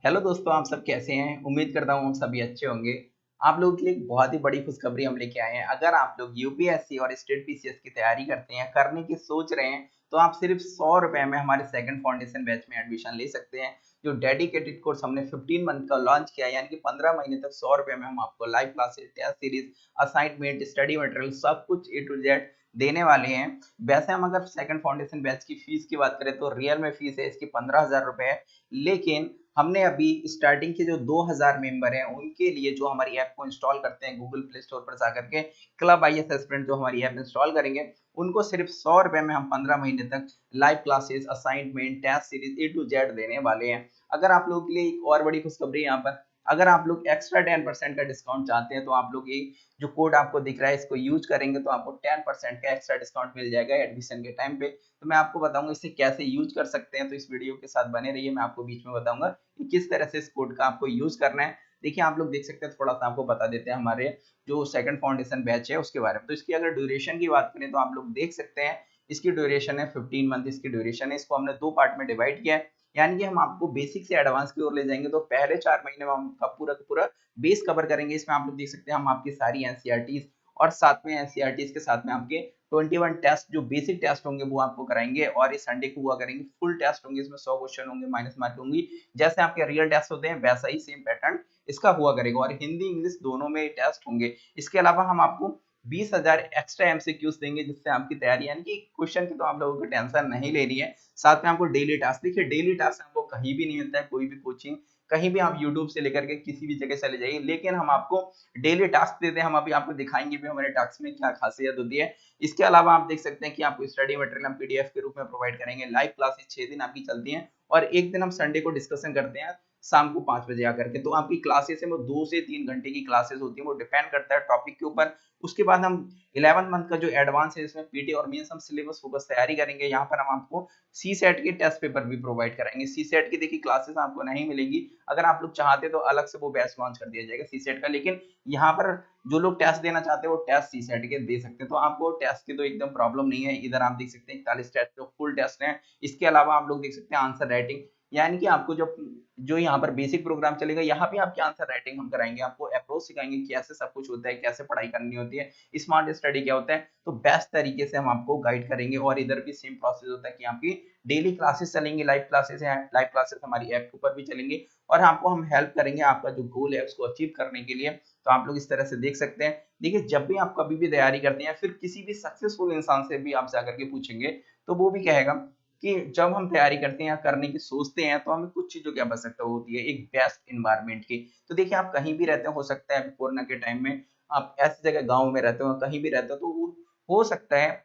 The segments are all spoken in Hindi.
हेलो दोस्तों, आप सब कैसे हैं? उम्मीद करता हूँ हम सभी अच्छे होंगे। आप लोगों के लिए एक बहुत ही बड़ी खुशखबरी हम लेके आए हैं। अगर आप लोग यूपीएससी और स्टेट पीसीएस की तैयारी करते हैं, करने की सोच रहे हैं, तो आप सिर्फ ₹100 में हमारे सेकंड फाउंडेशन बैच में एडमिशन ले सकते हैं। जो डेडिकेटेड कोर्स हमने 15 मंथ का लॉन्च किया है, यानी कि 15 महीने तक ₹100 में हम आपको live classes, test series, assignment, study material सब कुछ ए टू जेड देने वाले हैं। वैसे हम अगर सेकंड फाउंडेशन बैच की फीस की बात करें तो रियल में फीस है इसकी ₹15,000 है। लेकिन हमने अभी स्टार्टिंग के जो 2000 मेंबर हैं उनके लिए जो हमारी ऐप को इंस्टॉल करते हैं गूगल प्ले स्टोर पर जाकर के क्लब आईएएस एस्पिरेंट जो हमारी ऐप इंस्टॉल करेंगे, उनको सिर्फ ₹100 में हम 15 महीने तक live classes, assignment, test series A to Z देने वाले हैं। अगर आप लोगों के लिए एक और बड़ी खुशखबरी यहाँ पर, अगर आप लोग एक्स्ट्रा 10% का डिस्काउंट चाहते हैं तो आप लोग ये जो कोड आपको दिख रहा है इसको यूज करेंगे तो आपको 10% का एक्स्ट्रा डिस्काउंट मिल जाएगा एडमिशन के टाइम पे। तो मैं आपको बताऊंगा इसे कैसे यूज कर सकते हैं, तो इस वीडियो के साथ बने रहिए। मैं आपको बीच में बताऊंगा कि किस तरह से इस कोड का आपको यूज करना है। देखिए, आप लोग देख सकते हैं, थोड़ा सा आपको बता देते हैं हमारे जो सेकंड फाउंडेशन बैच है उसके बारे में। तो इसकी अगर ड्यूरेशन की बात करें तो आप लोग देख सकते हैं इसकी ड्यूरेशन है 15 मंथ। इसकी ड्यूरेशन है, इसको हमने दो पार्ट में डिवाइड किया है। यानी कि हम आपको बेसिक से एडवांस की ओर ले जाएंगे। तो पहले 4 महीने में हम पूरा का पूरा बेस कवर करेंगे। इसमें आप लोग देख सकते हैं हम आपकी सारी एनसीईआरटीज और साथ में एनसीईआरटीज के साथ में आपके 21 टेस्ट जो बेसिक टेस्ट होंगे वो आपको कराएंगे, और इस संडे को हुआ करेंगे फुल टेस्ट होंगे। इसमें 100 क्वेश्चन होंगे, माइनस मार्क होंगी। जैसे आपके रियल टेस्ट होते हैं वैसा ही सेम पैटर्न इसका हुआ करेगा, और हिंदी इंग्लिश दोनों में टेस्ट होंगे। इसके अलावा हम आपको 20,000 एक्स्ट्रा एमसीक्यूज देंगे, जिससे आपकी तैयारी, यानी कि क्वेश्चन की तो आप लोगों को टेंशन नहीं लेनी है। साथ में आपको डेली टास्क, देखिए डेली टास्क आपको कहीं भी नहीं मिलता है, कोई भी कोचिंग, कहीं भी आप यूट्यूब से लेकर के किसी भी जगह चले जाइए, लेकिन हम आपको डेली टास्क देते हैं। हम अभी आपको दिखाएंगे भी हमारे टास्क में क्या खासियत होती है। इसके अलावा आप देख सकते हैं कि आपको स्टडी मटेरियल हम पीडीएफ के रूप में प्रोवाइड करेंगे। लाइव क्लासेस 6 दिन आपकी चलती हैं, और एक दिन हम संडे को डिस्कशन करते हैं शाम को 5 बजे आकर के। तो आपकी क्लासेस है वो 2 से 3 घंटे की क्लासेस होती है, वो डिपेंड करता है टॉपिक के ऊपर। उसके बाद हम 11 मंथ का जो एडवांस है इसमें पीटी और मेंस हम सिलेबस फोकस तैयारी करेंगे। यहाँ पर हम आपको सी सेट के टेस्ट पेपर भी प्रोवाइड कराएंगे। सी सेट की देखिए क्लासेस आपको नहीं मिलेगी, अगर आप लोग चाहते तो अलग से वो बैच लॉन्च कर दिया जाएगा सी सेट का। लेकिन यहाँ पर जो लोग टेस्ट देना चाहते हैं वो टेस्ट सी सेट के दे सकते हैं, तो आपको टेस्ट की तो एकदम प्रॉब्लम नहीं है। इधर आप देख सकते हैं 41 टेस्ट जो फुल टेस्ट है। इसके अलावा आप लोग देख सकते हैं आंसर राइटिंग, यानी कि आपको जो जो यहाँ पर बेसिक प्रोग्राम चलेगा, यहाँ पे आपकी आंसर राइटिंग हम कराएंगे, आपको अप्रोच सिखाएंगे कैसे सब कुछ होता है, कैसे पढ़ाई करनी होती है, स्मार्ट स्टडी क्या होता है। तो बेस्ट तरीके से हम आपको गाइड करेंगे। और इधर भी सेम प्रोसेस होता है कि आपकी डेली क्लासेस चलेंगी, लाइव क्लासेस हैं, लाइव क्लासेस हमारी ऐप के ऊपर भी चलेंगे, और आपको हम हेल्प करेंगे आपका जो गोल है उसको अचीव करने के लिए। तो आप लोग इस तरह से देख सकते हैं। देखिए, जब भी आप कभी भी तैयारी करते हैं या फिर किसी भी सक्सेसफुल इंसान से भी आप जाकर के पूछेंगे, तो वो भी कहेगा कि जब हम तैयारी करते हैं या करने की सोचते हैं तो हमें कुछ चीजों की आवश्यकता होती है, एक बेस्ट इन्वायरमेंट की। तो देखिए, आप कहीं भी रहते हो सकता है कोरोना के टाइम में आप ऐसी जगह गाँव में रहते हो, कहीं भी रहते हो, तो हो सकता है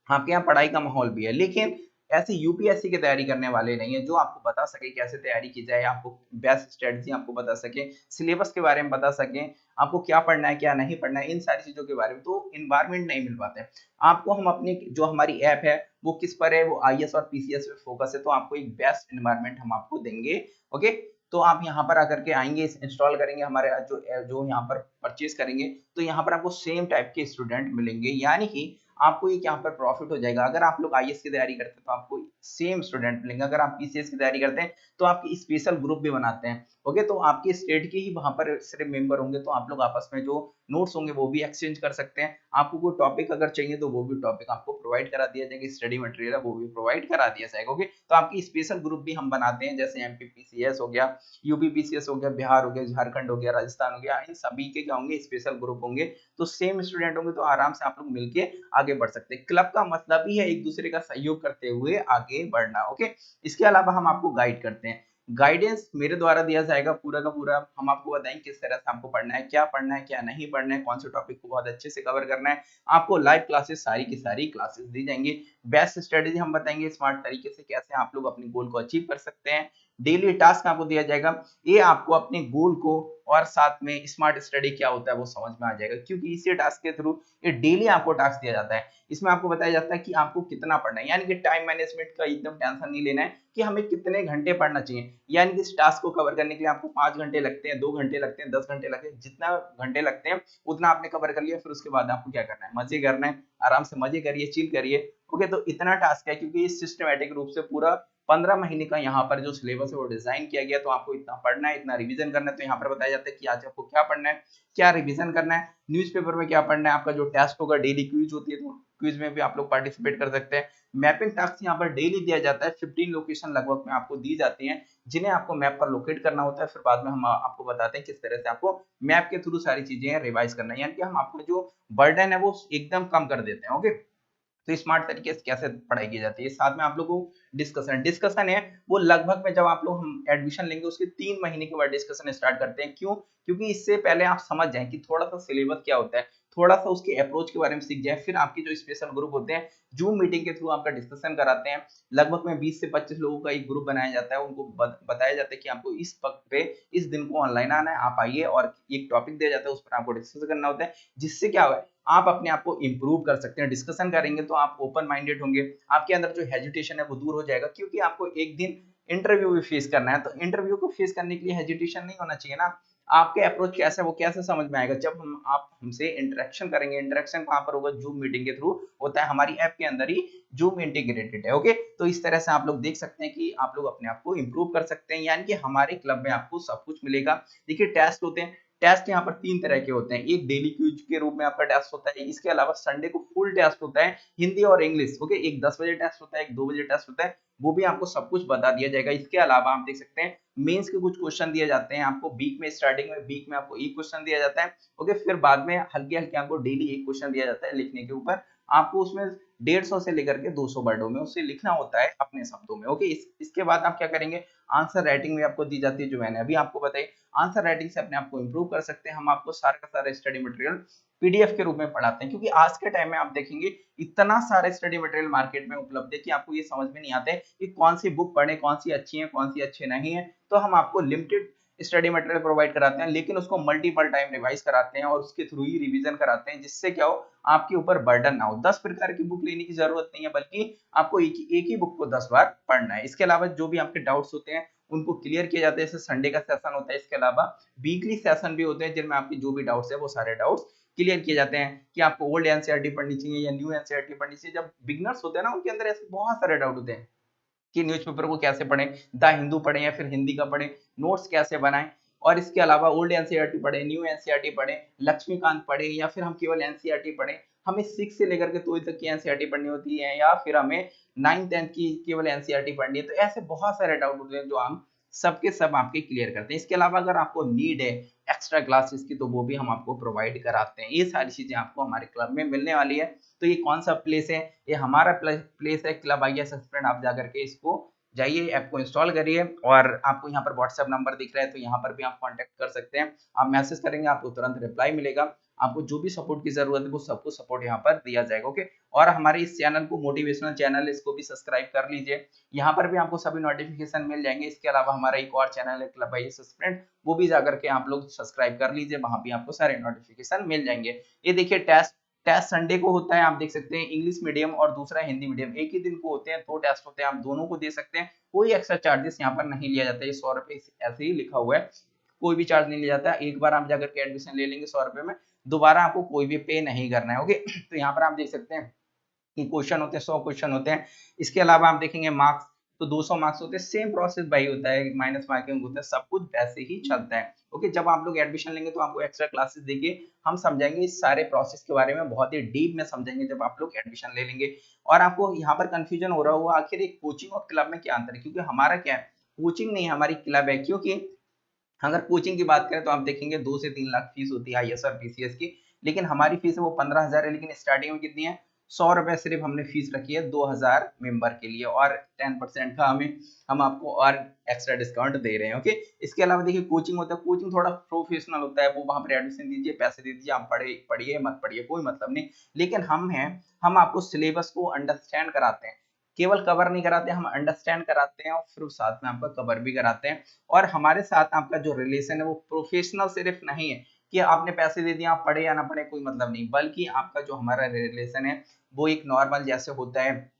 आपके यहाँ पढ़ाई का माहौल भी है, लेकिन ऐसे यूपीएससी की तैयारी करने वाले नहीं है जो आपको बता सके कैसे तैयारी की जाए, आपको बेस्ट स्ट्रेटजी आपको बता सके, सिलेबस के बारे में बता सके, आपको क्या पढ़ना है क्या नहीं पढ़ना है, इन सारी चीजों के बारे में तो इन्वायरमेंट नहीं मिल पाता है आपको। हम अपनी जो हमारी ऐप है वो किस पर है, वो आईएएस और पीसीएस पे फोकस है, तो आपको एक बेस्ट इन्वायरमेंट हम आपको देंगे। ओके, तो आप यहाँ पर आकर के आएंगे, इंस्टॉल करेंगे हमारे जो जो यहाँ पर परचेज करेंगे, तो यहाँ पर आपको सेम टाइप के स्टूडेंट मिलेंगे, यानी कि आपको एक यहाँ पर प्रॉफिट हो जाएगा। अगर आप लोग आईएएस की तैयारी करते हैं तो आपको सेम स्टूडेंट मिलेंगे, अगर आप पीसीएस की तैयारी करते हैं तो आपकी स्पेशल ग्रुप भी बनाते हैं। ओके, तो आपके स्टेट के ही वहां पर सिर्फ मेंबर होंगे, तो आप लोग आपस में जो नोट्स होंगे वो भी एक्सचेंज कर सकते हैं। आपको कोई टॉपिक अगर चाहिए तो वो भी टॉपिक आपको प्रोवाइड करा दिया जाएगा, स्टडी मटेरियल है वो भी प्रोवाइड करा दिया जाएगा। ओके, तो आपकी स्पेशल ग्रुप भी हम बनाते हैं, जैसे एमपीपीसीएस हो गया, यूपीपीसीएस हो गया, बिहार हो गया, झारखंड हो गया, राजस्थान हो गया, इन सभी के क्या होंगे स्पेशल ग्रुप होंगे। तो सेम स्टूडेंट होंगे तो आराम से आप लोग मिलके आगे बढ़ सकते हैं। क्लब का मतलब ही है एक दूसरे का सहयोग करते हुए आगे बढ़ना। ओके, इसके अलावा हम आपको गाइड करते हैं, गाइडेंस मेरे द्वारा दिया जाएगा पूरा का पूरा। हम आपको बताएंगे किस तरह से आपको पढ़ना है क्या नहीं पढ़ना है, कौन से टॉपिक को बहुत अच्छे से कवर करना है। आपको लाइव क्लासेस सारी की सारी क्लासेस दी जाएंगी। बेस्ट स्ट्रेटेजी हम बताएंगे स्मार्ट तरीके से कैसे आप लोग अपने गोल को अचीव कर सकते हैं। डेली टास्क आपको दिया जाएगा, ये आपको अपने गोल को और साथ में स्मार्ट स्टडी क्या होता है वो समझ में आ जाएगा, क्योंकि इसी टास्क के थ्रू ये डेली आपको टास्क दिया जाता है। इसमें आपको बताया जाता है कि आपको कितना पढ़ना है, यानी कि टाइम मैनेजमेंट का एकदम टेंशन नहीं लेना है कि हमें कितने घंटे पढ़ना चाहिए। यानी कि इस टास्क को कवर करने के लिए आपको 5 घंटे लगते हैं, 2 घंटे लगते हैं, 10 घंटे लगते हैं, जितना घंटे लगते हैं उतना आपने कवर कर लिया। फिर उसके बाद आपको क्या करना है, मजे करना है, आराम से मजे करिए, चिल करिए। ओके, तो इतना टास्क है क्योंकि ये सिस्टमेटिक रूप से पूरा 15 महीने का यहाँ पर जो सिलेबस है वो डिजाइन किया गया, तो आपको इतना पढ़ना है, इतना रिवीजन करना है। तो यहाँ पर बताया जाता है कि आज आपको क्या पढ़ना है, क्या रिवीजन करना है, न्यूज़पेपर में क्या पढ़ना है, आपका जो टेस्ट होगा, डेली क्विज होती है, तो क्विज में भी आप लोग पार्टिसिपेट कर सकते हैं। मैपिंग टास्क यहाँ पर डेली दिया जाता है, 15 लोकेशन लगभग में आपको दी जाती है, जिन्हें आपको मैप पर लोकेट करना होता है। फिर बाद में हम आपको बताते हैं किस तरह से आपको मैप के थ्रू सारी चीजें रिवाइज करना है, यानी कि हम आपका जो बर्डन है वो एकदम कम कर देते हैं। ओके, तो स्मार्ट तरीके से कैसे पढ़ाई की जाती है। साथ में आप लोगों को डिस्कशन है वो लगभग में जब आप लोग हम एडमिशन लेंगे उसके 3 महीने के बाद डिस्कशन स्टार्ट करते हैं। क्यों? क्योंकि इससे पहले आप समझ जाएं कि थोड़ा सा सिलेबस क्या होता है, थोड़ा सा उसके अप्रोच के बारे में सीख जाए। फिर आपके जो स्पेशल ग्रुप होते हैं जूम मीटिंग के थ्रू आपका डिस्कशन कराते हैं। लगभग में 20 से 25 लोगों का एक ग्रुप बनाया जाता है, उनको बताया जाता है कि आपको इस वक्त पे इस दिन को ऑनलाइन आना है, आप आइए, और एक टॉपिक दिया जाता है उस पर आपको डिस्कस करना होता है, जिससे क्या हुआ आप अपने आप को इंप्रूव कर सकते हैं। डिस्कशन करेंगे तो आप ओपन माइंडेड होंगे, आपके अंदर जो हेजिटेशन है वो दूर हो जाएगा, क्योंकि आपको एक दिन इंटरव्यू भी फेस करना है। तो इंटरव्यू को फेस करने के लिए हेजिटेशन नहीं होना चाहिए ना। आपके अप्रोच कैसा है वो कैसे समझ में आएगा, जब हम आप हमसे इंटरेक्शन करेंगे। इंटरेक्शन कहां पर होगा? जूम मीटिंग के थ्रू होता है, हमारी ऐप के अंदर ही जूम इंटीग्रेटेड है। ओके, तो इस तरह से आप लोग देख सकते हैं कि आप लोग अपने आप को इंप्रूव कर सकते हैं, यानी कि हमारे क्लब में आपको सब कुछ मिलेगा। देखिए, टेस्ट होते हैं, टेस्ट यहाँ पर 3 तरह के होते हैं। एक डेली क्विज के रूप में आपका टेस्ट होता है, इसके अलावा संडे को फुल टेस्ट होता है हिंदी और इंग्लिश। ओके, एक 10 बजे टेस्ट होता है, एक 2 बजे टेस्ट होता है, वो भी आपको सब कुछ बता दिया जाएगा। इसके अलावा आप देख सकते हैं मेंस के कुछ क्वेश्चन दिए जाते हैं आपको वीक में, स्टार्टिंग में वीक में आपको एक क्वेश्चन दिया जाता है। ओके, फिर बाद में हल्के हल्के आपको डेली एक क्वेश्चन दिया जाता है लिखने के ऊपर। आपको उसमें 150 से लेकर के 200 वर्डों में उसे लिखना होता है अपने शब्दों में। ओके, इसके बाद आप क्या करेंगे? आंसर राइटिंग में आपको दी जाती है, जो मैंने अभी आपको बताई। आंसर राइटिंग से अपने आप को इंप्रूव कर सकते हैं। हम आपको सारा का सारा स्टडी मटेरियल पीडीएफ के रूप में पढ़ाते हैं, क्योंकि आज के टाइम में आप देखेंगे इतना सारा स्टडी मटेरियल मार्केट में उपलब्ध है कि आपको ये समझ में नहीं आता है कि कौन सी बुक पढ़े, कौन सी अच्छी है, कौन सी अच्छी नहीं है। तो हम आपको लिमिटेड स्टडी मटेरियल प्रोवाइड कराते हैं, लेकिन उसको मल्टीपल टाइम रिवाइज कराते हैं और उसके थ्रू ही रिवीजन कराते हैं, जिससे क्या हो आपके ऊपर बर्डन ना हो। 10 प्रकार की बुक लेने की जरूरत नहीं है, बल्कि आपको एक ही बुक को 10 बार पढ़ना है। इसके अलावा जो भी आपके डाउट्स होते हैं उनको क्लियर किया जाता है, जैसे संडे का सेशन होता है। इसके अलावा वीकली सेशन भी होते हैं, जिनमें आपके जो भी डाउट्स है वो सारे डाउट्स क्लियर किए जाते हैं कि आपको ओल्ड एनसीईआरटी पढ़नी चाहिए या न्यू एनसीईआरटी पढ़नी चाहिए। जब बिगनर्स होते हैं ना, उनके अंदर ऐसे बहुत सारे डाउट होते हैं कि न्यूज़पेपर को कैसे पढ़ें, द हिंदू पढ़ें या फिर हिंदी का पढ़ें, नोट्स कैसे बनाएं, और इसके अलावा ओल्ड एनसीईआरटी पढ़ें, न्यू एनसीईआरटी पढ़ें, लक्ष्मीकांत पढ़ें या फिर हम केवल एनसीईआरटी पढ़ें। हमें 6 से लेकर के 12 तक की एनसीईआरटी पढ़नी होती है, या फिर हमें 9 10 की केवल एनसीईआरटी पढ़नी है। तो ऐसे बहुत सारे डाउट होते हैं जो हम सबके सब आपके क्लियर करते हैं। इसके अलावा अगर आपको नीड है एक्स्ट्रा क्लासेस की, तो वो भी हम आपको प्रोवाइड कराते हैं। ये सारी चीजें आपको हमारे क्लब में मिलने वाली है। तो ये कौन सा प्लेस है? ये हमारा प्लेस है क्लब आईएएस एस्पिरेंट। आप जाकर के इसको जाइए, ऐप को इंस्टॉल करिए, और आपको यहाँ पर व्हाट्सएप नंबर दिख रहा है, तो यहाँ पर भी आप कांटेक्ट कर सकते हैं। आप मैसेज करेंगे, आपको तुरंत रिप्लाई मिलेगा। आपको जो भी सपोर्ट की जरूरत है वो सबको सपोर्ट यहाँ पर दिया जाएगा। ओके, और हमारे इस चैनल को मोटिवेशनल चैनल, इसको भी सब्सक्राइब कर लीजिए। यहाँ पर भी आपको सभी नोटिफिकेशन मिल जाएंगे। इसके अलावा हमारा एक और चैनल है क्लब आईएएस एस्पिरेंट, वो भी जाकर के आप लोग सब्सक्राइब कर लीजिए, वहां भी आपको सारे नोटिफिकेशन मिल जाएंगे। ये देखिए, टेस्ट टेस्ट संडे को होता है, आप देख सकते हैं, इंग्लिश मीडियम और दूसरा हिंदी मीडियम। एक ही दिन को होते हैं, 2 टेस्ट होते हैं, आप दोनों को दे सकते हैं। कोई एक्स्ट्रा चार्जेस यहाँ पर नहीं लिया जाता है। ये 100 रुपए ऐसे ही लिखा हुआ है, कोई भी चार्ज नहीं लिया जाता। एक बार आप जाकर के एडमिशन ले लेंगे 100 रुपए में, दोबारा आपको कोई भी पे नहीं करना है। ओके, तो यहाँ पर आप देख सकते हैं कि क्वेश्चन होते हैं, 100 क्वेश्चन होते हैं। इसके अलावा आप देखेंगे मार्क्स, तो 200 मार्क्स होते हैं। सेम प्रोसेस भाई होता है, माइनस मार्किंग होता है, सब कुछ वैसे ही चलता है। ओके, जब आप लोग एडमिशन लेंगे तो आपको एक्स्ट्रा क्लासेस देंगे, हम समझाएंगे इस सारे प्रोसेस के बारे में, बहुत ही डीप में समझाएंगे जब आप लोग एडमिशन ले लेंगे। और आपको यहाँ पर कंफ्यूजन हो रहा होगा आखिर एक कोचिंग और क्लब में क्या अंतर है, क्योंकि हमारा क्या है, कोचिंग नहीं, हमारी क्लब है। क्योंकि अगर कोचिंग की बात करें तो आप देखेंगे 2 से 3 लाख फीस होती है आईएएस और पीसीएस की, लेकिन हमारी फीस है वो 15,000 है। लेकिन स्टार्टिंग में कितनी है? 100 रुपए सिर्फ हमने फीस रखी है 2000 मेंबर के लिए, और 10% का हम आपको और एक्स्ट्रा डिस्काउंट दे रहे हैं। ओके, इसके अलावा देखिए कोचिंग होता है, कोचिंग थोड़ा प्रोफेशनल होता है, वो वहां पर एडमिशन दीजिए, पैसे दे दीजिए, आप पढ़िए मत पढ़िए कोई मतलब नहीं। लेकिन हम आपको सिलेबस को अंडरस्टैंड कराते हैं, केवल कवर नहीं कराते, हम अंडरस्टैंड कराते हैं, और फिर साथ में आपका कवर भी कराते हैं। और हमारे साथ आपका जो रिलेशन है वो प्रोफेशनल सिर्फ नहीं है कि आपने पैसे दे दिए, आप पढ़े या ना पढ़े कोई मतलब नहीं, बल्कि आपका जो हमारा रिलेशन है वो एक नॉर्मल जैसे होता है,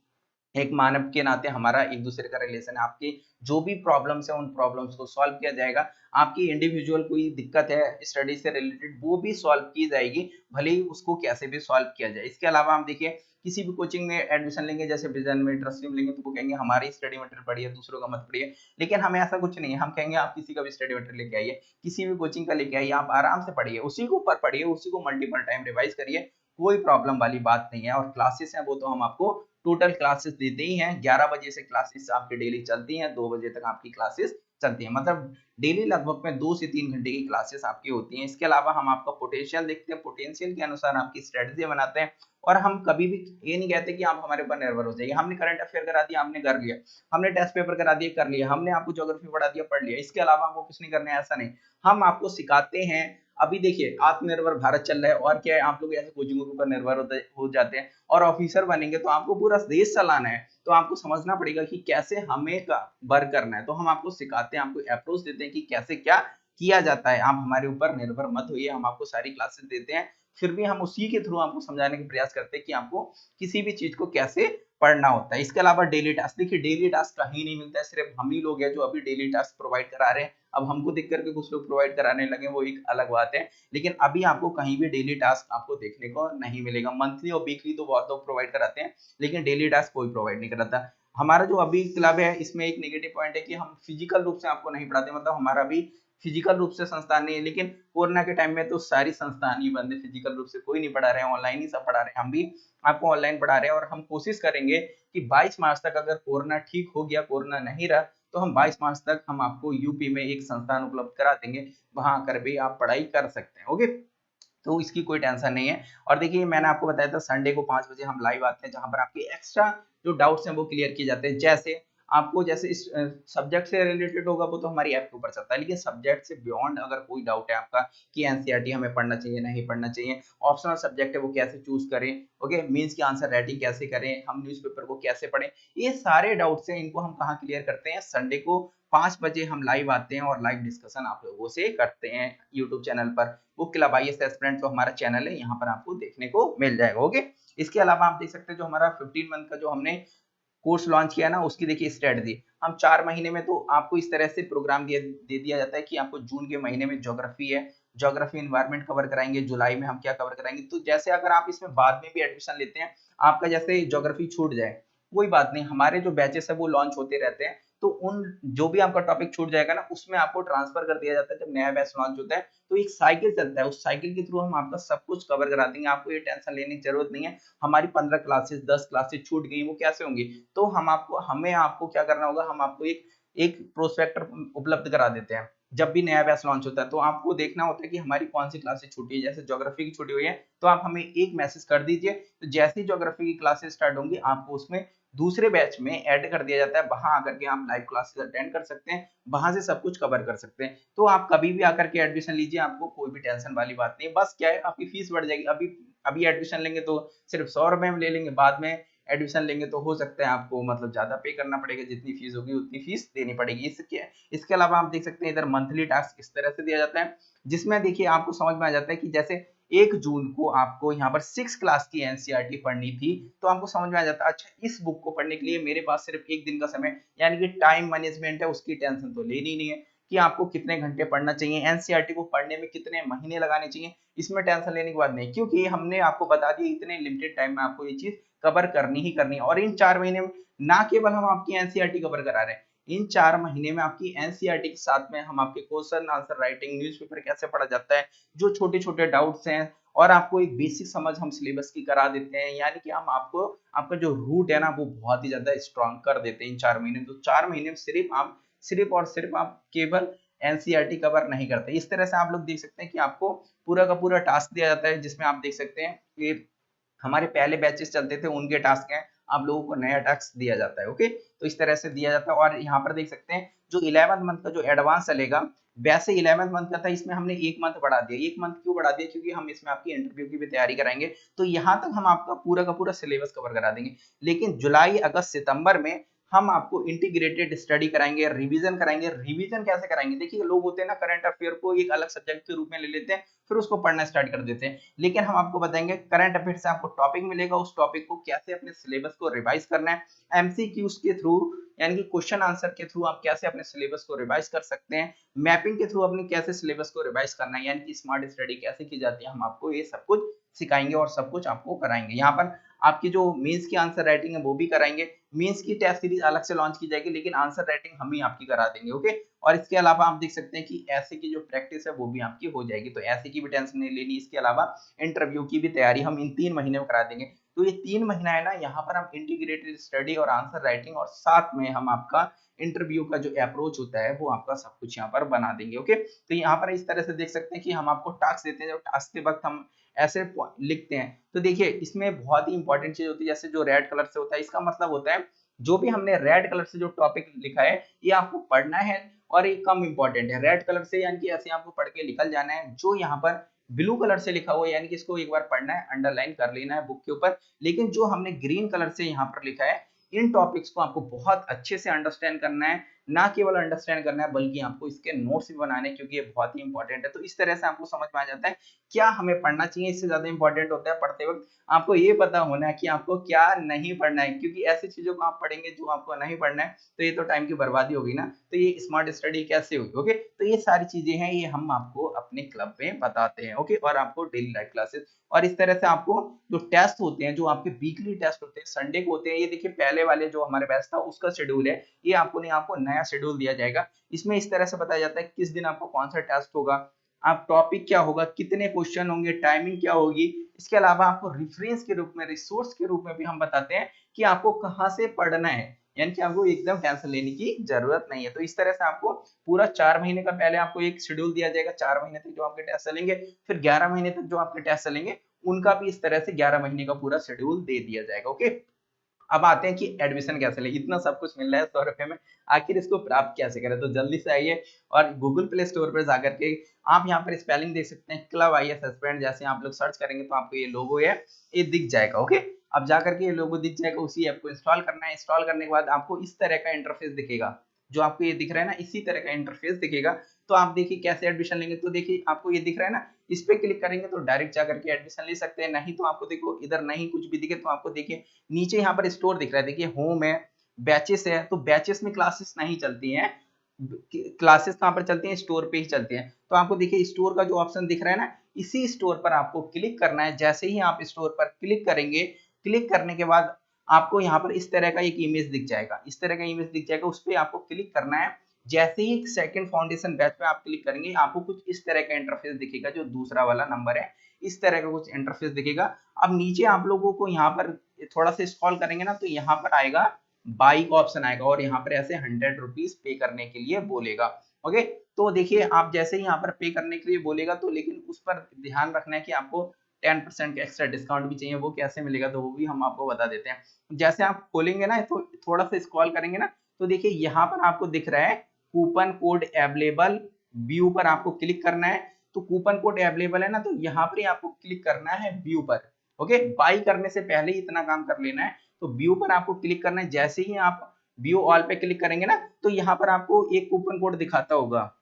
एक मानव के नाते हमारा एक दूसरे का रिलेशन है। आपकी जो भी प्रॉब्लम्स है उन प्रॉब्लम्स को सॉल्व किया जाएगा। आपकी इंडिविजुअल कोई दिक्कत है स्टडी से रिलेटेड, वो भी सॉल्व की जाएगी, भले ही उसको कैसे भी सॉल्व किया जाए। इसके अलावा हम देखिए किसी भी कोचिंग में एडमिशन लेंगे, जैसे विजन में, ट्रस्टी में लेंगे, तो वो कहेंगे हमारी स्टडी मटेरियल पढ़िए, दूसरों का मत पढ़िए। लेकिन हमें ऐसा कुछ नहीं है, हम कहेंगे आप किसी का भी स्टडी मटेरियल लेके आइए, किसी भी कोचिंग का लेके आइए, आप आराम से पढ़िए, उसी को ऊपर पढ़िए, उसी को मल्टीपल टाइम रिवाइज करिए, कोई प्रॉब्लम वाली बात नहीं है। और क्लासेस हैं वो तो हम आपको टोटल क्लासेस देते ही हैं, 11 बजे से क्लासेस आपकी डेली चलती हैं, 2 बजे तक आपकी क्लासेस चलती है, मतलब डेली लगभग में 2 से 3 घंटे की क्लासेस आपकी होती हैं। इसके अलावा हम आपका पोटेंशियल देखते हैं, पोटेंशियल के अनुसार आपकी स्ट्रेटजी बनाते हैं, और हम कभी भी ये नहीं कहते कि आप हमारे ऊपर निर्भर हो जाइए। हमने करंट अफेयर करा दिया, आपने कर लिया, हमने टेस्ट पेपर करा दिए, कर लिया, हमने आपको ज्योग्राफी पढ़ा दिया, पढ़ लिया, इसके अलावा आपको कुछ नहीं करना है, ऐसा नहीं। हम आपको सिखाते हैं। अभी देखिए आत्मनिर्भर भारत चल रहा है, और क्या है, आप लोग ऐसे कोचिंगों के ऊपर निर्भर हो जाते हैं, और ऑफिसर बनेंगे तो आपको पूरा देश चलाना है, तो आपको समझना पड़ेगा कि कैसे हमें वर्क करना है। तो हम आपको सिखाते हैं, आपको अप्रोच देते हैं कि कैसे क्या किया जाता है। आप हमारे ऊपर निर्भर मत होइए, हम आपको सारी क्लासेस देते हैं, फिर भी हम उसी के थ्रू आपको समझाने का प्रयास करते हैं कि आपको किसी भी चीज को कैसे पढ़ना होता है। इसके अलावा डेली टास्क, देखिए डेली टास्क कहीं नहीं मिलता है, सिर्फ हम ही लोग हैं जो अभी डेली टास्क प्रोवाइड करा रहे हैं। अब हमको देख करके कुछ लोग प्रोवाइड कराने लगे, वो एक अलग बात है, लेकिन अभी आपको कहीं भी डेली टास्क आपको देखने को नहीं मिलेगा। मंथली और वीकली तो बहुत लोग प्रोवाइड कराते हैं, लेकिन डेली टास्क कोई प्रोवाइड नहीं कराता। हमारा जो अभी क्लब है, इसमें एक नेगेटिव पॉइंट है कि हम फिजिकल रूप से आपको नहीं पढ़ाते, मतलब हमारा भी फिजिकल रूप से संस्थान नहीं है, लेकिन कोरोना के टाइम में तो सारी संस्थान ही बंद है, फिजिकल रूप से कोई नहीं पढ़ा रहे हैं, ऑनलाइन ही सब पढ़ा रहे हैं। हम भी आपको ऑनलाइन पढ़ा रहे हैं, और हम कोशिश करेंगे कि 22 मार्च तक अगर कोरोना ठीक हो गया, कोरोना नहीं रहा, तो हम 22 मार्च तक हम आपको यूपी में एक संस्थान उपलब्ध करा देंगे, वहां आकर भी आप पढ़ाई कर सकते हैं। ओके, तो इसकी कोई टेंशन नहीं है। और देखिए मैंने आपको बताया था संडे को 5 बजे हम लाइव आते हैं, जहां पर आपके एक्स्ट्रा जो डाउट्स हैं वो क्लियर किए जाते हैं। जैसे आपको जैसे इस सब्जेक्ट से रिलेटेड होगा वो तो हमारी ऐप के ऊपर चलता है, लेकिन सब्जेक्ट से बियॉन्ड अगर कोई डाउट है आपका कि एनसीईआरटी हमें पढ़ना चाहिए नहीं पढ़ना चाहिए, ऑप्शनल सब्जेक्ट है वो कैसे चूज करें, ओके, मींस की आंसर राइटिंग कैसे करें, हम न्यूज़पेपर को कैसे पढ़ें, ये सारे डाउट्स हैं, इनको हम कहाँ क्लियर करते हैं, संडे को 5 बजे हम लाइव आते हैं और लाइव डिस्कशन आप लोगों से करते हैं यूट्यूब चैनल पर। बुक क्लब आईएएस एस्पिरेंट जो हमारा चैनल है, यहाँ पर आपको देखने को मिल जाएगा। ओके, इसके अलावा आप देख सकते हैं जो हमारा 15 मंथ का जो हमने कोर्स लॉन्च किया ना, उसकी देखिए स्ट्रेटजी, हम 4 महीने में तो आपको इस तरह से प्रोग्राम दे दिया जाता है कि आपको जून के महीने में ज्योग्राफी है, ज्योग्राफी एनवायरनमेंट कवर कराएंगे, जुलाई में हम क्या कवर कराएंगे। तो जैसे अगर आप इसमें बाद में भी एडमिशन लेते हैं, आपका जैसे ज्योग्राफी छूट जाए, कोई बात नहीं, हमारे जो बैचेस है वो लॉन्च होते रहते हैं, तो उन जो भी आपका टॉपिक छूट जाएगा ना, उसमें आपको ट्रांसफर कर दिया जाता है। जब नया बैच लॉन्च होता है तो एक साइकिल चलता है, उस साइकिल के थ्रू हम आपका सब कुछ कवर करा देंगे, आपको ये टेंशन लेने की जरूरत नहीं है हमारी 15 क्लासेस 10 क्लासेस छूट गई वो कैसे होंगी। तो हमें आपको क्या करना होगा, हम आपको एक एक प्रोस्पेक्टर उपलब्ध करा देते हैं जब भी नया बैच लॉन्च होता है। तो आपको देखना होता है कि हमारी कौन सी क्लासेस छूटी है, जैसे ज्योग्राफी की छुट्टी हुई है तो आप हमें एक मैसेज कर दीजिए, तो जैसे ही ज्योग्राफी की क्लासेस स्टार्ट होंगी आपको उसमें दूसरे बैच में ऐड कर दिया जाता है, वहां आकर के आप लाइव क्लासेस अटेंड कर सकते हैं, वहां से सब कुछ कवर कर सकते हैं। तो आप कभी भी आकर के एडमिशन लीजिए, आपको कोई भी टेंशन वाली बात नहीं है। बस क्या है, आपकी फीस बढ़ जाएगी, अभी अभी एडमिशन लेंगे तो सिर्फ 100 रुपए में ले लेंगे, बाद में एडमिशन लेंगे तो हो सकता है आपको मतलब ज्यादा पे करना पड़ेगा, जितनी फीस होगी उतनी फीस देनी पड़ेगी। इसके अलावा आप देख सकते हैं इधर मंथली टास्क इस तरह से दिया जाता है, जिसमें देखिए आपको समझ में आ जाता है कि जैसे 1 जून को आपको यहाँ पर 6 क्लास की एनसीईआरटी पढ़नी थी, तो आपको समझ में आ जाता है अच्छा इस बुक को पढ़ने के लिए मेरे पास सिर्फ 1 दिन का समय, यानी कि टाइम मैनेजमेंट है, उसकी टेंशन तो लेनी नहीं है कि आपको कितने घंटे पढ़ना चाहिए, एनसीईआरटी को पढ़ने में कितने महीने लगाने चाहिए, इसमें टेंशन लेने की बात नहीं, क्योंकि हमने आपको बता दिया इतने लिमिटेड टाइम में आपको ये चीज कवर करनी ही करनी है। और इन 4 महीने में ना केवल हम आपकी एनसीईआरटी कवर करा रहे हैं, इन 4 महीने में आपकी एनसीईआरटी के साथ में हम आपके क्वेश्चन आंसर राइटिंग, न्यूज़पेपर कैसे पढ़ा जाता है, जो छोटे छोटे डाउट्स हैं, और आपको एक बेसिक समझ हम सिलेबस की करा देते हैं, यानी कि हम आपको आपका जो रूट है ना वो बहुत ही ज्यादा स्ट्रांग कर देते हैं इन 4 महीने में। तो 4 महीने में सिर्फ और सिर्फ आप केवल एनसीईआरटी कवर नहीं करते। इस तरह से आप लोग देख सकते हैं कि आपको पूरा का पूरा टास्क दिया जाता है, जिसमें आप देख सकते हैं कि हमारे पहले बैचेस चलते थे उनके टास्क हैं, आप लोगों को नया टास्क दिया जाता है। ओके, तो इस तरह से दिया जाता है। और यहाँ पर देख सकते हैं जो 11th मंथ का जो एडवांस चलेगा, वैसे 11th मंथ का था, इसमें हमने 1 मंथ बढ़ा दिया। 1 मंथ क्यों बढ़ा दिया, क्योंकि हम इसमें आपकी इंटरव्यू की भी तैयारी कराएंगे, तो यहाँ तक हम आपका पूरा का पूरा सिलेबस कवर करा देंगे। लेकिन जुलाई अगस्त सितंबर में हम आपको इंटीग्रेटेड स्टडी कराएंगे, रिवीजन कराएंगे। रिवीजन कैसे कराएंगे, देखिए लोग होते हैं ना करंट अफेयर को एक अलग सब्जेक्ट के रूप में ले लेते हैं, फिर उसको पढ़ना स्टार्ट कर देते हैं, लेकिन हम आपको बताएंगे करंट अफेयर से आपको टॉपिक मिलेगा, उस टॉपिक को कैसे अपने सिलेबस को रिवाइज करना है, एमसीक्यूज के थ्रू यानी कि क्वेश्चन आंसर के थ्रू आप कैसे अपने सिलेबस को रिवाइज कर सकते हैं, मैपिंग के थ्रू अपने कैसे सिलेबस को रिवाइज करना है, यानी कि स्मार्ट स्टडी कैसे की जाती है, हम आपको ये सब कुछ सिखाएंगे और सब कुछ आपको कराएंगे। यहाँ पर आपकी जो मेंस की आंसर राइटिंग है वो भी कराएंगे। मेंस की टेस्ट सीरीज अलग से लॉन्च की जाएगी, लेकिन आंसर राइटिंग हम ही आपकी करा देंगे। ओके, और इसके अलावा आप देख सकते हैं कि ऐसे की जो प्रैक्टिस है वो भी आपकी हो जाएगी, तो ऐसे की भी टेंशन नहीं लेनी। इसके अलावा इंटरव्यू की भी तैयारी हम इन 3 महीने में करा देंगे। तो ये 3 महीना है ना, यहाँ पर हम इंटीग्रेटेड स्टडी और आंसर राइटिंग और साथ में हम आपका इंटरव्यू का जो अप्रोच होता है वो आपका सब कुछ यहाँ पर बना देंगे। ओके, तो यहाँ पर इस तरह से देख सकते हैं कि हम आपको टास्क देते हैं, जो टास्क के वक्त हम ऐसे लिखते हैं। तो देखिए इसमें बहुत ही इंपॉर्टेंट चीज होती है, जैसे जो रेड कलर से होता है इसका मतलब होता है जो भी हमने रेड कलर से जो टॉपिक लिखा है ये आपको पढ़ना है और ये कम इंपॉर्टेंट है। रेड कलर से यानी कि ऐसे आपको पढ़ के निकल जाना है। जो यहाँ पर ब्लू कलर से लिखा हुआ है यानी कि इसको एक बार पढ़ना है, अंडरलाइन कर लेना है बुक के ऊपर। लेकिन जो हमने ग्रीन कलर से यहाँ पर लिखा है इन टॉपिक्स को आपको बहुत अच्छे से अंडरस्टैंड करना है, ना केवल अंडरस्टैंड करना है बल्कि आपको इसके नोट्स भी बनाने, क्योंकि ये बहुत ही इंपॉर्टेंट है। तो इस तरह से आपको समझ में आ जाता है क्या हमें पढ़ना चाहिए। इससे ज्यादा इंपॉर्टेंट होता है पढ़ते वक्त आपको ये पता होना है कि आपको क्या नहीं पढ़ना है, क्योंकि ऐसी चीजों को आप पढ़ेंगे जो आपको नहीं पढ़ना है तो ये तो टाइम की बर्बादी होगी ना। तो ये स्मार्ट स्टडी कैसे होगी। ओके, तो ये सारी चीजें हैं, ये हम आपको अपने क्लब में बताते हैं। ओके, और आपको डेली लाइव क्लासेस और इस तरह से आपको जो टेस्ट होते हैं, जो आपके वीकली टेस्ट होते हैं संडे को होते हैं। ये देखिए पहले वाले जो हमारे बैच था उसका शेड्यूल है, ये आपको नहीं, आपको नया शेड्यूल दिया जाएगा। इसमें इस तरह से बताया जाता है किस दिन आपको कौन सा टेस्ट होगा, आप टॉपिक क्या होगा, कितने क्वेश्चन होंगे, टाइमिंग क्या होगी। इसके अलावा आपको रेफरेंस के रूप में, रिसोर्स के रूप में भी हम बताते हैं कि आपको कहाँ से पढ़ना है, यानी कि आपको एकदम टेंशन लेने की जरूरत नहीं है। तो इस तरह से आपको पूरा 4 महीने का पहले आपको एक शेड्यूल दिया जाएगा, 4 महीने तक जो आपके टेस्ट चलेंगे, फिर 11 महीने तक जो आपके टेस्ट चलेंगे उनका भी इस तरह से 11 महीने का पूरा शेड्यूल दे दिया जाएगा। ओके, अब आते हैं कि एडमिशन कैसे ले, इतना सब कुछ मिल रहा है 100 रुपए में, आखिर इसको प्राप्त कैसे करें। तो जल्दी से आइए और गूगल प्ले स्टोर पर जाकर के आप यहाँ पर स्पेलिंग देख सकते हैं, क्लब IAS एस्पिरेंट, जैसे आप लोग सर्च करेंगे तो आपको ये लोगो है ये दिख जाएगा। ओके, अब जाकर के ये लोगो दिख जाएगा, उसी ऐप को इंस्टॉल करना है। इंस्टॉल करने के बाद आपको इस तरह का इंटरफेस दिखेगा, जो आपको ये दिख रहा है ना, इसी तरह का इंटरफेस दिखेगा। तो आप देखिए कैसे एडमिशन लेंगे, तो देखिए आपको ये दिख रहा है ना, इस पे क्लिक करेंगे तो डायरेक्ट जाकर के एडमिशन ले सकते हैं। नहीं तो आपको देखो इधर नहीं कुछ भी दिखे तो आपको देखिए नीचे यहाँ पर स्टोर दिख रहा है, देखिए होम है, बैचेस है, तो बैचेस में क्लासेस नहीं चलती हैं, क्लासेस कहाँ पर चलती हैं, स्टोर पे ही चलती हैं। तो आपको देखिए स्टोर का जो ऑप्शन दिख रहा है ना, इसी स्टोर पर आपको क्लिक करना है। जैसे ही आप स्टोर पर क्लिक करेंगे, क्लिक करने के बाद आपको यहाँ पर इस तरह का एक इमेज दिख जाएगा, इस तरह का इमेज दिख जाएगा, उस पर आपको क्लिक करना है। जैसे ही सेकंड फाउंडेशन बैच पे आप क्लिक करेंगे आपको कुछ इस तरह का इंटरफेस दिखेगा, जो दूसरा वाला नंबर है इस तरह का कुछ इंटरफेस दिखेगा। अब नीचे आप लोगों को यहाँ पर थोड़ा सा स्क्रॉल करेंगे ना, तो यहाँ पर आएगा बाई का ऑप्शन आएगा और यहाँ पर ऐसे 100 रुपीज पे करने के लिए बोलेगा। ओके, तो देखिए आप जैसे ही यहाँ पर पे करने के लिए बोलेगा, तो लेकिन उस पर ध्यान रखना है कि आपको 10% का एक्स्ट्रा डिस्काउंट भी चाहिए। वो कैसे मिलेगा तो वो भी हम आपको बता देते हैं। जैसे आप खोलेंगे ना, तो थोड़ा सा स्क्रॉल करेंगे ना, तो देखिए यहाँ पर आपको दिख रहा है कूपन कोड अवेलेबल, व्यू पर आपको क्लिक करना है। तो कूपन कोड अवेलेबल है ना, तो यहाँ पर ही आपको क्लिक करना है व्यू पर। ओके, बाई करने से पहले ही इतना काम कर लेना है। तो व्यू पर आपको क्लिक करना है। जैसे ही आप व्यू ऑल पे क्लिक करेंगे ना, तो यहाँ पर आपको एक कूपन कोड दिखाता होगा,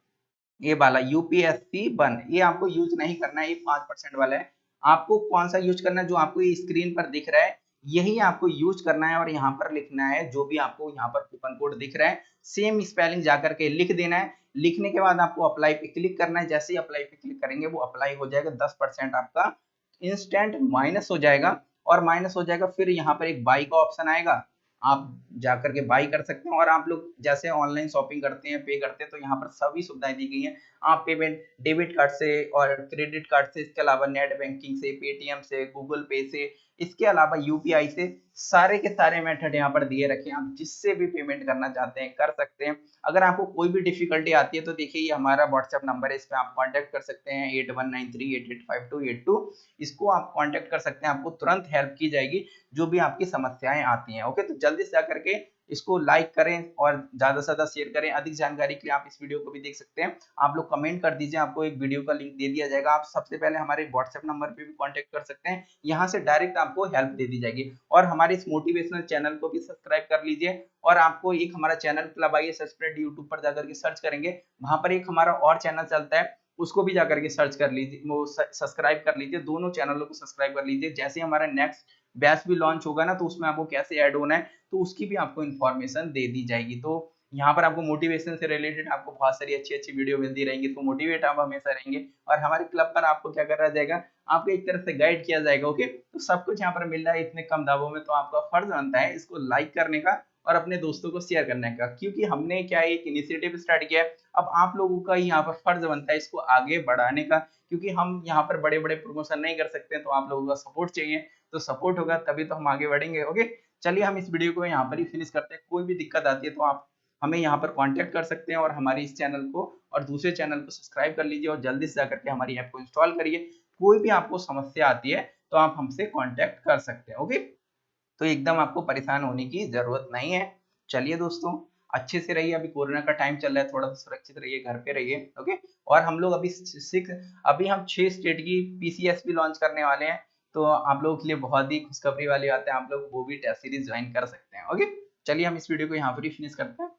ये वाला यूपीएससी 1, ये आपको यूज नहीं करना है, ये 5% वाला है। आपको कौन सा यूज करना है, जो आपको ये स्क्रीन पर दिख रहा है यही आपको यूज करना है और यहाँ पर लिखना है जो भी आपको यहाँ पर कूपन कोड दिख रहा है, सेम स्पेलिंग जाकर के लिख देना है। लिखने के बाद आपको अप्लाई पे क्लिक करना है। जैसे ही अप्लाई पे क्लिक करेंगे वो अप्लाई हो जाएगा, 10% आपका इंस्टेंट माइनस हो जाएगा। और माइनस हो जाएगा फिर यहाँ पर एक बाई का ऑप्शन आएगा, आप जाकर के बाई कर सकते हैं। और आप लोग जैसे ऑनलाइन शॉपिंग करते हैं, पे करते हैं, तो यहाँ पर सभी सुविधाएं दी गई हैं। आप पेमेंट डेबिट कार्ड से और क्रेडिट कार्ड से, इसके अलावा नेट बैंकिंग से, पेटीएम से, गूगल पे से, इसके अलावा यूपीआई से, सारे के सारे मेथड यहाँ पर दिए रखे हैं। आप जिससे भी पेमेंट करना चाहते हैं कर सकते हैं। अगर आपको कोई भी डिफिकल्टी आती है तो देखिए ये हमारा व्हाट्सएप नंबर है, इस पर आप कांटेक्ट कर सकते हैं 8193885282। इसको आप कांटेक्ट कर सकते हैं, आपको तुरंत हेल्प की जाएगी जो भी आपकी समस्याएं आती हैं। ओके, तो जल्दी से आकर के इसको लाइक करें और ज्यादा से ज्यादा शेयर करें। अधिक जानकारी के लिए आप इस वीडियो को भी देख सकते हैं, आप लोग कमेंट कर दीजिए, आपको एक वीडियो का लिंक दे दिया जाएगा। आप सबसे पहले हमारे व्हाट्सएप नंबर पे भी कांटेक्ट कर सकते हैं, यहाँ से डायरेक्ट आपको हेल्प दे दी जाएगी। और हमारे इस मोटिवेशनल चैनल को भी सब्सक्राइब कर लीजिए। और आपको एक हमारा channel club IAS aspirant YouTube पर जाकर के सर्च करेंगे, वहां पर एक हमारा और चैनल चलता है, उसको भी जाकर के सर्च कर लीजिए, वो सब्सक्राइब कर लीजिए, दोनों चैनलों को सब्सक्राइब कर लीजिए। जैसे हमारा नेक्स्ट बैच भी लॉन्च होगा ना, तो उसमें आपको कैसे ऐड होना है तो उसकी भी आपको इन्फॉर्मेशन दे दी जाएगी। तो यहाँ पर आपको मोटिवेशन से रिलेटेड आपको बहुत सारी अच्छी-अच्छी वीडियो मिलती रहेंगी, तो मोटिवेट आप हमेशा रहेंगे और हमारे क्लब पर आपको क्या करा जाएगा, आपको एक तरह से गाइड किया जाएगा, ओके? तो सब कुछ यहाँ पर मिल रहा है इतने कम दामों में, तो आपका फर्ज़ बनता है इसको लाइक करने का और अपने दोस्तों को शेयर करने का, क्योंकि हमने क्या है एक इनिशिएटिव स्टार्ट किया है। अब आप लोगों का ही यहाँ पर फर्ज़ बनता है इसको आगे बढ़ाने का, क्योंकि हम यहाँ पर बड़े-बड़े प्रमोशन नहीं कर सकते हैं, तो आप लोगों का सपोर्ट चाहिए, तो सपोर्ट होगा तभी तो हम आगे बढ़ेंगे, ओके? चलिए हम इस वीडियो को यहाँ पर ही फिनिश करते हैं। कोई भी दिक्कत आती है तो आप हमें यहाँ पर कांटेक्ट कर सकते हैं और हमारे इस चैनल को और दूसरे चैनल को सब्सक्राइब कर लीजिए और जल्दी से जाकर के हमारी ऐप को इंस्टॉल करिए। कोई भी आपको समस्या आती है तो आप हमसे कांटेक्ट कर सकते हैं, ओके? तो एकदम आपको परेशान होने की ज़रूरत नहीं है। चलिए दोस्तों, अच्छे से रहिए, अभी कोरोना का टाइम चल रहा है, थोड़ा-सा सुरक्षित रहिए, घर पे रहिए, ओके? और हम लोग अभी हम 6 स्टेट की पीसीएस भी लॉन्च करने वाले हैं, तो आप लोगों के लिए बहुत ही खुशखबरी वाली बात है, आप लोग वो भी टेस्ट सीरीज़ जॉइन कर सकते हैं, ओके? चलिए हम इस वीडियो को यहाँ पर ही फिनिश करते हैं।